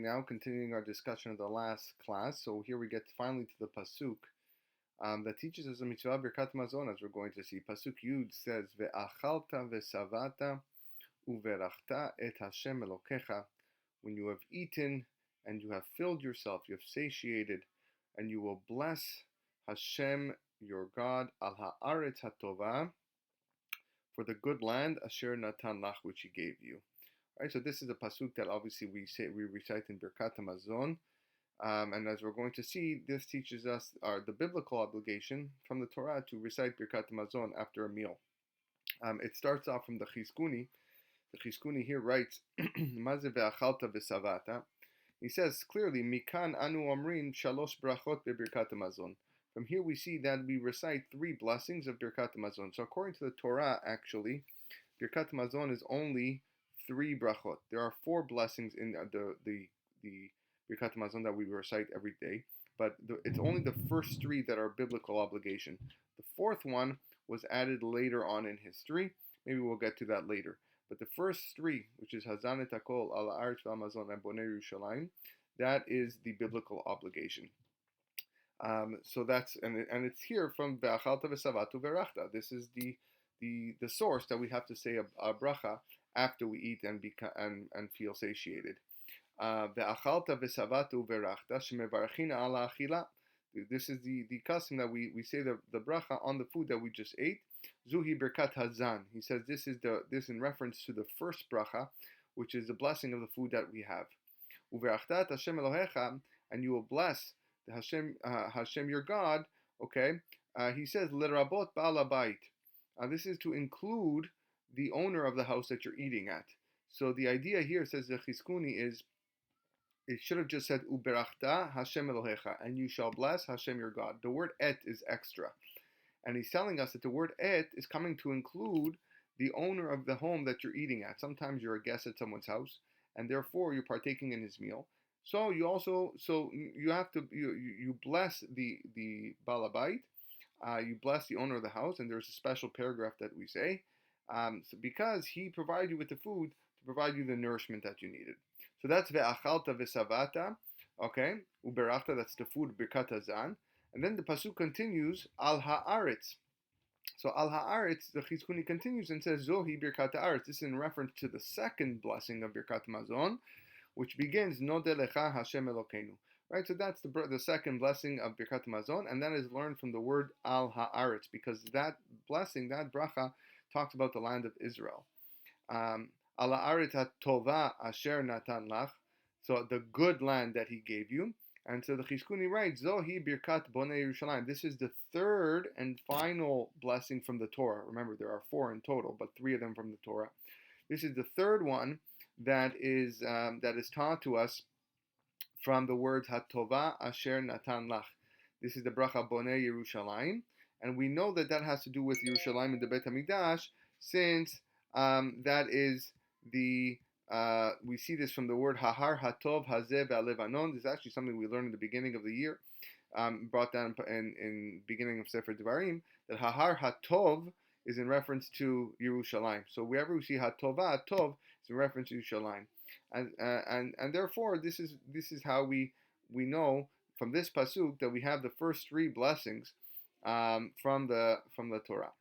now, continuing our discussion of the last class. So here we get finally to the pasuk that teaches us a mitzvah Birkat Mazon, as we're going to see. Pasuk Yud says, "Ve'achalta ve'savata uverachta et Hashem Elokecha." When you have eaten and you have filled yourself, you have satiated, and you will bless Hashem your God al haaretz hatova, for the good land asher natan lach, which He gave you. Right, so this is a pasuk that obviously we recite in Birkat Hamazon, and as we're going to see, this teaches us the biblical obligation from the Torah to recite Birkat Hamazon after a meal. It starts off from the Chizkuni. The Chizkuni here writes, "Maze ve'achalta ve'savata." He says clearly, "Mikan anu omrin shalosh brachot beBirkat Hamazon." From here we see that we recite three blessings of Birkat Hamazon. So according to the Torah, actually, Birkat Hamazon is only three brachot. There are four blessings in the Birkat Hamazon that we recite every day, but it's only the first three that are biblical obligation. The fourth one was added later on in history. Maybe we'll get to that later. But the first three, which is Hazan et Hakol, Al Haaretz V'Hamazon, and Bonei Yerushalayim, that is the biblical obligation. So that's and it's here from Ve'achalta V'Savatu Verachta. This is the source that we have to say a bracha after we eat and feel satiated. Ve'achalta v'savatu verachta shemevarachina ala achila. This is the custom that we say the bracha on the food that we just ate. Zuhi Birkat Hazan. He says this in reference to the first bracha, which is the blessing of the food that we have. Uverachtat Hashem Elohecha, and you will bless the Hashem your God. Okay. He says lerabot ba'al habayit. This is to include the owner of the house that you're eating at. So the idea here, says the Chizkuni, is it should have just said Uberachta Hashem Elohecha, and you shall bless Hashem your God. The word et is extra. And he's telling us that the word et is coming to include the owner of the home that you're eating at. Sometimes you're a guest at someone's house, and therefore you're partaking in his meal. So you have to bless the balabait, you bless the owner of the house, and there's a special paragraph that we say, because he provided you with the food to provide you the nourishment that you needed. So that's ve'achalta ve'savata, okay, uberachta, that's the food, birkat hazan, and then the pasuk continues, al haaretz. So al haaretz, the Chizkuni continues and says, zohi birkat haaretz. This is in reference to the second blessing of Birkat Mazon, which begins, nodeh lecha Hashem Elokeinu. Right, so that's the second blessing of Birkat Mazon, and that is learned from the word al haaretz, because that blessing, that bracha, talks about the land of Israel. Al haaretz hatova asher natan lach, so the good land that He gave you. And so the Chizkuni writes, Zohi Birkat Bonei Yerushalayim. This is the third and final blessing from the Torah. Remember, there are four in total, but three of them from the Torah. This is the third one that is taught to us from the words Hatova Asher Natan Lach. This is the bracha Bonei Yerushalayim, and we know that has to do with Yerushalayim and the Beit Hamikdash, since that is we see this from the word Hahar Hatov Hazeh Ve'alevanon. This is actually something we learned in the beginning of the year, brought down in beginning of Sefer Devarim, that Hahar Hatov is in reference to Yerushalayim. So wherever we see Hatova, Hatov is in reference to Yerushalayim. And therefore this is how we know from this pasuk that we have the first three blessings from the Torah.